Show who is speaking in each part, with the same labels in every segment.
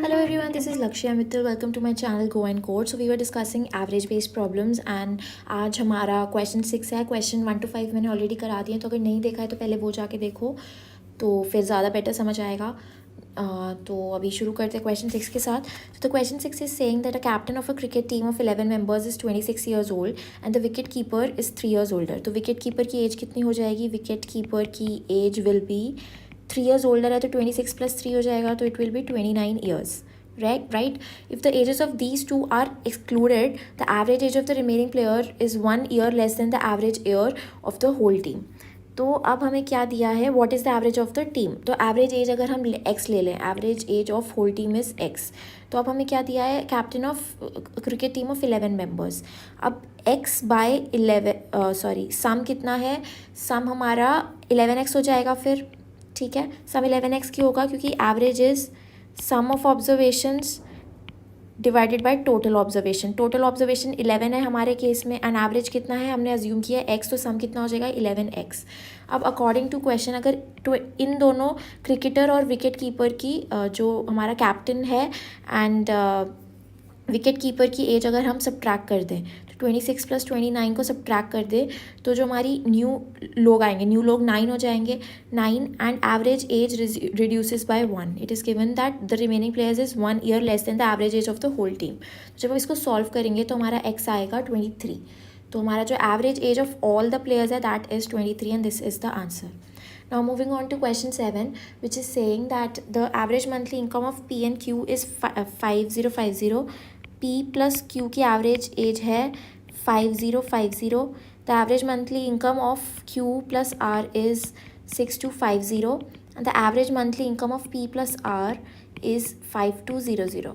Speaker 1: Hello everyone, this is Lakshya Mittal. Welcome to my channel Go and Code. So we were discussing average based problems and आज हमारा question 6 है. Question 1 to 5 मैंने already करा दिए, तो अगर नहीं देखा है तो पहले वो जाके देखो तो फिर ज़्यादा बेटर समझ आएगा. तो अभी शुरू करते हैं क्वेश्चन 6 के साथ. तो the question 6 is saying that a captain of a cricket team of 11 members is 26 years old and the wicket keeper is 3 years older. तो विकेट कीपर की एज कितनी हो जाएगी? विकेट कीपर की age will be 3 years older है तो 26 + 3 हो जाएगा, तो it will be 29 years. Right? If the ages of these two are excluded, the average age of the remaining player is 1 year less than the average year of the whole team. तो अब हमें क्या दिया है? What is the average of the team? तो average age अगर हम x ले लें, average age of whole team is x. तो अब हमें क्या दिया है? Captain of cricket team of 11 members. अब x बाय 11 सम कितना है? सम हमारा 11x हो जाएगा फिर. ठीक है, सम 11x क्यों होगा? क्योंकि average is sum of observations divided by total observation. Total observation 11 है हमारे केस में एंड एवरेज कितना है? हमने अज्यूम किया है x, तो सम कितना हो जाएगा? 11x. अब अकॉर्डिंग टू क्वेश्चन अगर इन दोनों क्रिकेटर और विकेट कीपर की जो हमारा कैप्टन है एंड विकेट कीपर की एज अगर हम सब्ट्रैक्ट कर दें, तो 26 + 29 को सब्ट्रैक्ट कर दें, तो जो हमारी न्यू लोग आएंगे, न्यू लोग 9 हो जाएंगे. 9 and average age reduces by 1. It is given that the remaining players is 1 year less than the average age of the whole team. जब हम इसको सॉल्व करेंगे तो हमारा x आएगा 23. तो हमारा जो average age of all the players है that is 23 and this is the answer. Now moving on to question 7, which is saying that the average monthly income of P and Q is 5050. P plus Q की average age है 5050. The average monthly income of Q plus R is 6250 and the average monthly income of P plus R is 5200.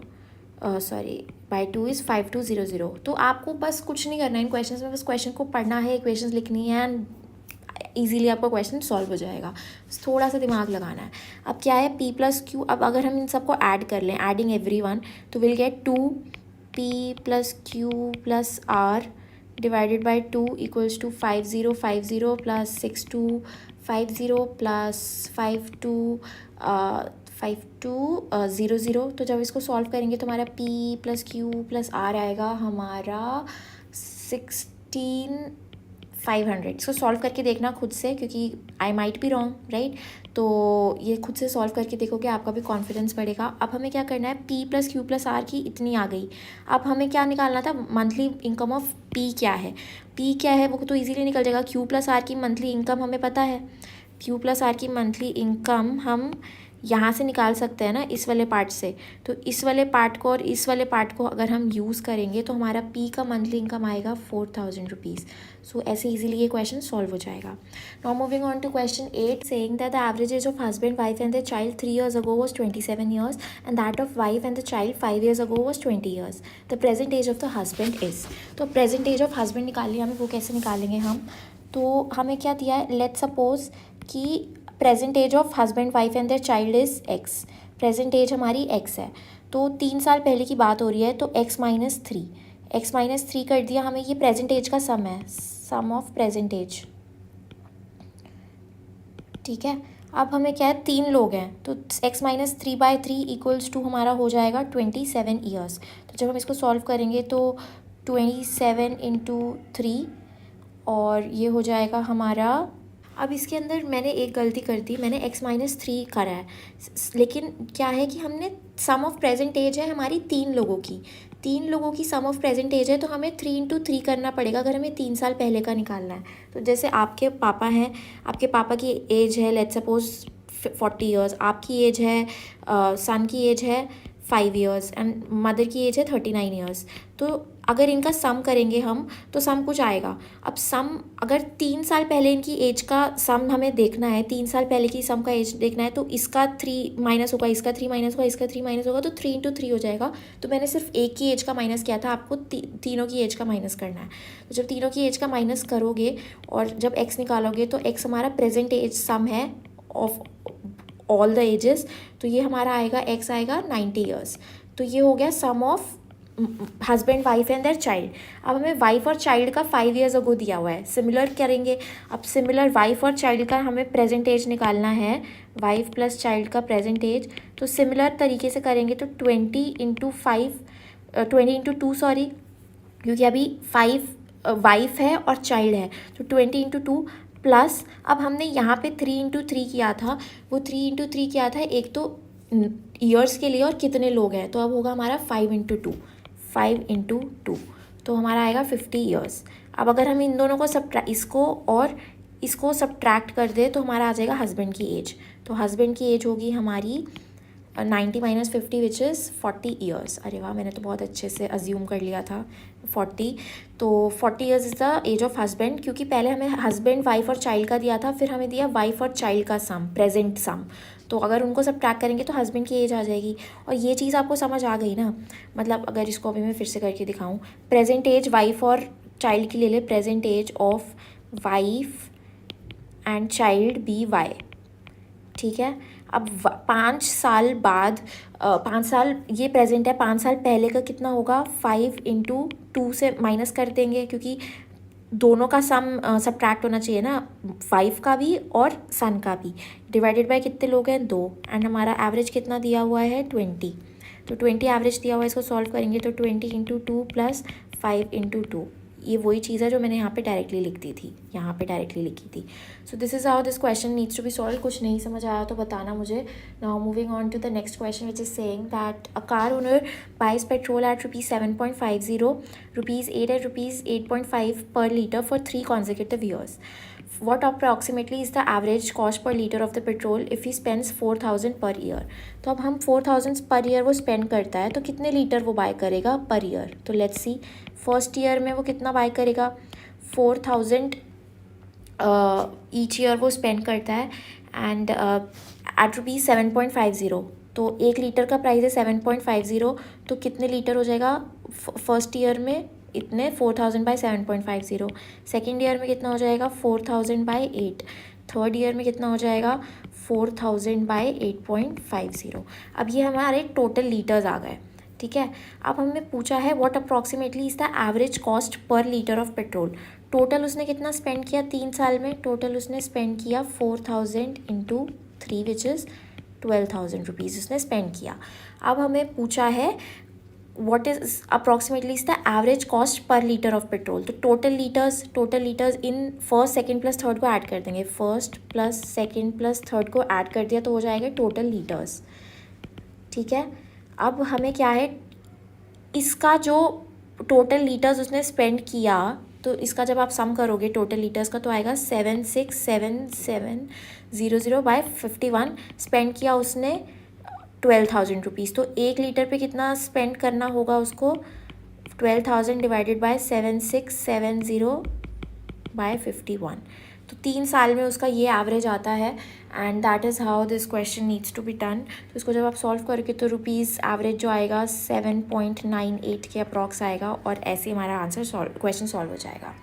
Speaker 1: By 2 is 5200. तो आपको बस कुछ नहीं करना है इन question में, बस क्वेश्चन को पढ़ना है, इक्वेशंस लिखनी है एंड ईजीली आपका क्वेश्चन सॉल्व हो जाएगा. थोड़ा सा दिमाग लगाना है. अब क्या है? P plus Q. अब अगर हम इन सबको ऐड कर लें, एडिंग एवरी वन, तो will get 2P plus Q plus R divided by 2 equals to 5050 plus 6250 plus 5200. तो जब इसको सॉल्व करेंगे तो हमारा P plus Q plus R आएगा हमारा 16500. इसको सॉल्व करके देखना खुद से, क्योंकि I might be wrong, right? तो ये खुद से सॉल्व करके देखोगे, आपका भी कॉन्फिडेंस बढ़ेगा. अब हमें क्या करना है? P plus Q plus R की इतनी आ गई. अब हमें क्या निकालना था? मंथली इनकम ऑफ P क्या है? P क्या है वो तो इजीली निकल जाएगा. Q plus R की मंथली इनकम हमें पता है. Q plus R की मंथली इनकम हम यहाँ से निकाल सकते हैं ना, इस वाले पार्ट से. तो इस वाले पार्ट को और इस वाले पार्ट को अगर हम यूज़ करेंगे तो हमारा P का मंथली इनकम आएगा 4000 रुपीज़. सो ऐसे इजीली ये क्वेश्चन सॉल्व हो जाएगा. Now moving on to question 8, saying that the average age of husband wife and the child 3 years ago was 27 years and that of wife and the child 5 years ago was 20 years. The present age of the husband is. तो present age of husband निकाल लिया हमें. वो कैसे निकालेंगे हम? तो हमें क्या दिया है? लेट्स सपोज कि present age of husband wife and their child is x. Present age हमारी x है, तो 3 साल पहले की बात हो रही है, तो x - 3. x - 3 कर दिया. हमें ये प्रेजेंट एज का सम है, सम ऑफ प्रेजेंट एज. ठीक है. अब हमें क्या है? 3 लोग हैं, तो x - 3/3 इक्वल्स टू हमारा हो जाएगा 27 ईयर्स. तो जब हम इसको सॉल्व करेंगे तो 27 × 3 और ये हो जाएगा हमारा. अब इसके अंदर मैंने एक गलती कर दी, मैंने x - 3 करा है, लेकिन क्या है कि हमने सम ऑफ प्रेजेंट एज है हमारी 3 लोगों की सम ऑफ प्रेजेंट एज है, तो हमें 3 × 3 करना पड़ेगा अगर हमें 3 साल पहले का निकालना है. तो जैसे आपके पापा हैं, आपके पापा की एज है लेट्स सपोज 40 ईयर्स, आपकी एज है, सन की एज है 5 years एंड मदर की एज है 39 ईयर्स. तो अगर इनका सम करेंगे हम तो सम कुछ आएगा. अब सम अगर 3 साल पहले इनकी एज का सम हमें देखना है, 3 साल पहले की सम का एज देखना है, तो इसका 3 माइनस होगा, इसका 3 माइनस होगा, इसका 3 माइनस होगा, तो 3 × 3 हो जाएगा. तो मैंने सिर्फ एक की एज का माइनस किया था, आपको तीनों की एज का माइनस करना है. तो जब तीनों की एज का माइनस करोगे और जब x निकालोगे तो x हमारा प्रेजेंट एज सम है ऑफ ऑल द एजेस, तो ये हमारा आएगा x आएगा 90 ईयर्स. तो ये हो गया sum of husband wife and their child. अब हमें वाइफ और चाइल्ड का 5 years अगो दिया हुआ है, सिमिलर करेंगे। अब सिमिलर वाइफ और चाइल्ड का हमें प्रेजेंट एज निकालना है, वाइफ प्लस चाइल्ड का प्रेजेंट एज। तो सिमिलर तरीके से करेंगे तो 20 into 2 सॉरी, क्योंकि अभी 5 वाइफ है और चाइल्ड है, तो 20 into 2 प्लस अब हमने यहाँ पे 3 into 3 किया था, वो 3 into 3 किया था एक तो ईयर्स के लिए और कितने लोग हैं, तो अब होगा हमारा 5 into 2, 5 into 2, तो हमारा आएगा 50 years। अब अगर हम इन दोनों को इसको और इसको सब्ट्रैक्ट कर दे तो हमारा आ जाएगा हस्बैंड की एज। तो हस्बैंड की एज होगी हमारी 90 - 50 विच इज़ 40 years। अरे वाह, मैंने तो बहुत अच्छे से अज्यूम कर लिया था 40। तो 40 years is the age of husband, क्योंकि पहले हमें हस्बैंड वाइफ और चाइल्ड का दिया था, फिर हमें दिया वाइफ और चाइल्ड का सम, प्रेजेंट सम। तो अगर उनको सब ट्रैक करेंगे तो हस्बैंड की एज आ जाएगी। और ये चीज़ आपको समझ आ गई ना, मतलब अगर इसको अभी मैं फिर से करके दिखाऊँ, प्रेजेंट एज वाइफ और चाइल्ड की ले ले, present age of wife and child be Y, ठीक है। अब 5 साल बाद 5 साल ये प्रेजेंट है, 5 साल पहले का कितना होगा, 5 into 2 से माइनस कर देंगे, क्योंकि दोनों का सम सब्ट्रैक्ट होना चाहिए ना, वाइफ का भी और सन का भी। डिवाइडेड बाय कितने लोग हैं, 2, एंड हमारा एवरेज कितना दिया हुआ है, 20। तो 20 एवरेज दिया हुआ है, इसको सॉल्व करेंगे तो 20 into 2 प्लस 5 into 2, ये वही चीज़ है जो मैंने यहाँ पे डायरेक्टली लिख दी थी, यहाँ पे डायरेक्टली लिखी थी। So this is how this question needs to be solve. कुछ नहीं समझ आया तो बताना मुझे। Now moving on to the next question which is saying that a car owner buys petrol at ₹7.50, ₹8 and ₹8.5 per liter for 3 consecutive years. What approximately is the average cost per liter of the petrol if he spends 4,000 per year? तो अब हम 4,000 per year वो spend करता है, तो कितने litre वो bye करेगा पर ईयर। तो लेट्स सी, फर्स्ट ईयर में वो कितना बाय करेगा, 4,000 ईच ईयर वो स्पेंड करता है, एंड एट ₹7.50। तो 1 लीटर का प्राइस है 7.50, तो कितने लीटर हो जाएगा फर्स्ट ईयर में, इतने 4,000 बाई 7.50। सेकेंड ईयर में कितना हो जाएगा, 4,000 बाई 8। थर्ड ईयर में कितना हो जाएगा, 4,000 बाई 8.50। अब ये हमारे टोटल लीटर्स आ गए, ठीक है। अब हमने पूछा है what approximately is the average cost per litre of petrol. Total उसने कितना स्पेंड किया 3 साल में, टोटल उसने स्पेंड किया 4,000 into 3 विच इज़ 12,000 रुपीज़ उसने स्पेंड किया। अब हमें पूछा है what is approximately is the average cost per litre of petrol. तो total litres in first second plus third को ऐड कर देंगे, first plus second plus third को ऐड कर दिया तो हो जाएगा टोटल लीटर्स, ठीक है। अब हमें क्या है, इसका जो टोटल लीटर्स उसने स्पेंड किया, तो इसका जब आप सम करोगे टोटल लीटर्स का तो आएगा 767700 बाय 51। स्पेंड किया उसने 12,000 रुपीज़, तो 1 लीटर पे कितना स्पेंड करना होगा उसको, 12,000 डिवाइडेड बाय 7670 बाय 51। तो 3 साल में उसका ये एवरेज आता है, and that is how this question needs to be done. तो इसको जब आप सॉल्व करोगे तो रुपीज़ एवरेज जो आएगा 7.98 के अप्रॉक्स आएगा, और ऐसे हमारा आंसर क्वेश्चन सॉल्व हो जाएगा।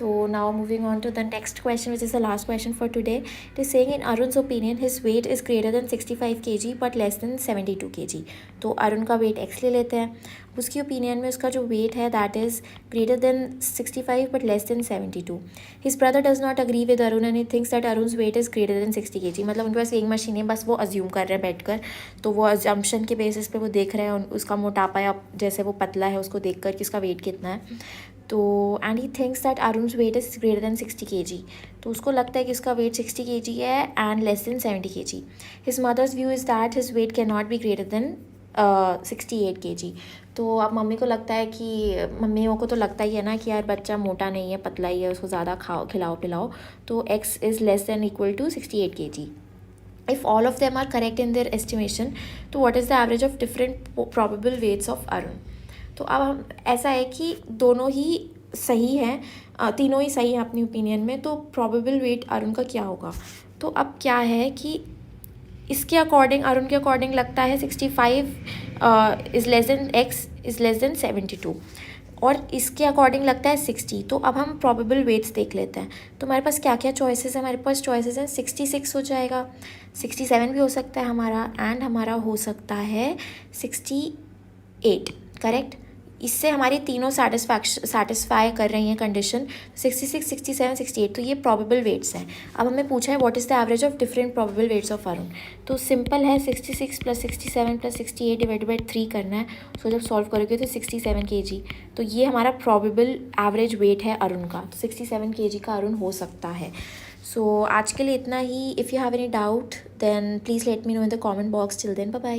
Speaker 1: So now moving on to the next question, which is the last question for today. It is saying in Arun's opinion his weight is greater than 65 kg but less than 72 kg. तो अरुण का wait x ले लेते हैं। उसकी opinion में उसका जो wait है that is greater then 65 but less than 72. His brother does not agree with Arun and he thinks that Arun's weight is greater than 60 kg. मतलब उनके पास एक मशीन है, बस वो अज्यूम कर रहे हैं बैठकर, तो वो अजम्पशन के बेसिस पे वो देख रहे हैं उसका मोटापा या जैसे वो पतला है उसको देख कर कि उसका वेट कितना है। तो and he thinks that Arun's weight is greater than 60 kg। तो उसको लगता है कि उसका वेट 60 kg है and less than 70 kg। His mother's view is that his weight can not be greater than 68 kg। तो अब मम्मी को लगता है कि मम्मियों को तो लगता ही है ना कि यार बच्चा मोटा नहीं है, पतला ही है, उसको ज़्यादा खिलाओ पिलाओ। तो x is less than equal to 68 kg। If all of them are correct in their estimation, तो what is the average of different probable weights of Arun? तो अब हम ऐसा है कि दोनों ही सही हैं, तीनों ही सही हैं अपनी ओपिनियन में, तो प्रोबेबल वेट अरुण का क्या होगा। तो अब क्या है कि इसके अकॉर्डिंग, अरुण के अकॉर्डिंग लगता है 65 is less then x is less then 72, और इसके अकॉर्डिंग लगता है 60। तो अब हम प्रोबेबल वेट्स देख लेते हैं। तो हमारे पास क्या क्या चॉइसेस है, हमारे पास चॉइसेस हैं 66 हो जाएगा, 67 भी हो सकता है हमारा, एंड हमारा हो सकता है 68, करेक्ट। इससे हमारी तीनों सेटिस्फाई कर रही हैं कंडीशन 66, 67, 68, तो ये प्रॉबेबल वेट्स हैं। अब हमें पूछा है what is the average of different probable weights of Arun. तो सिंपल है 66 + 67 + 68 डिवाइडेड बाई 3 करना है। सो जब सॉल्व करोगे तो 67 kg, तो ये हमारा प्रॉबेबल एवरेज वेट है अरुण का। तो 67 kg का अरुण हो सकता है। सो आज के लिए इतना ही। If you have any doubt then please let me know in the comment box. Till then bye bye.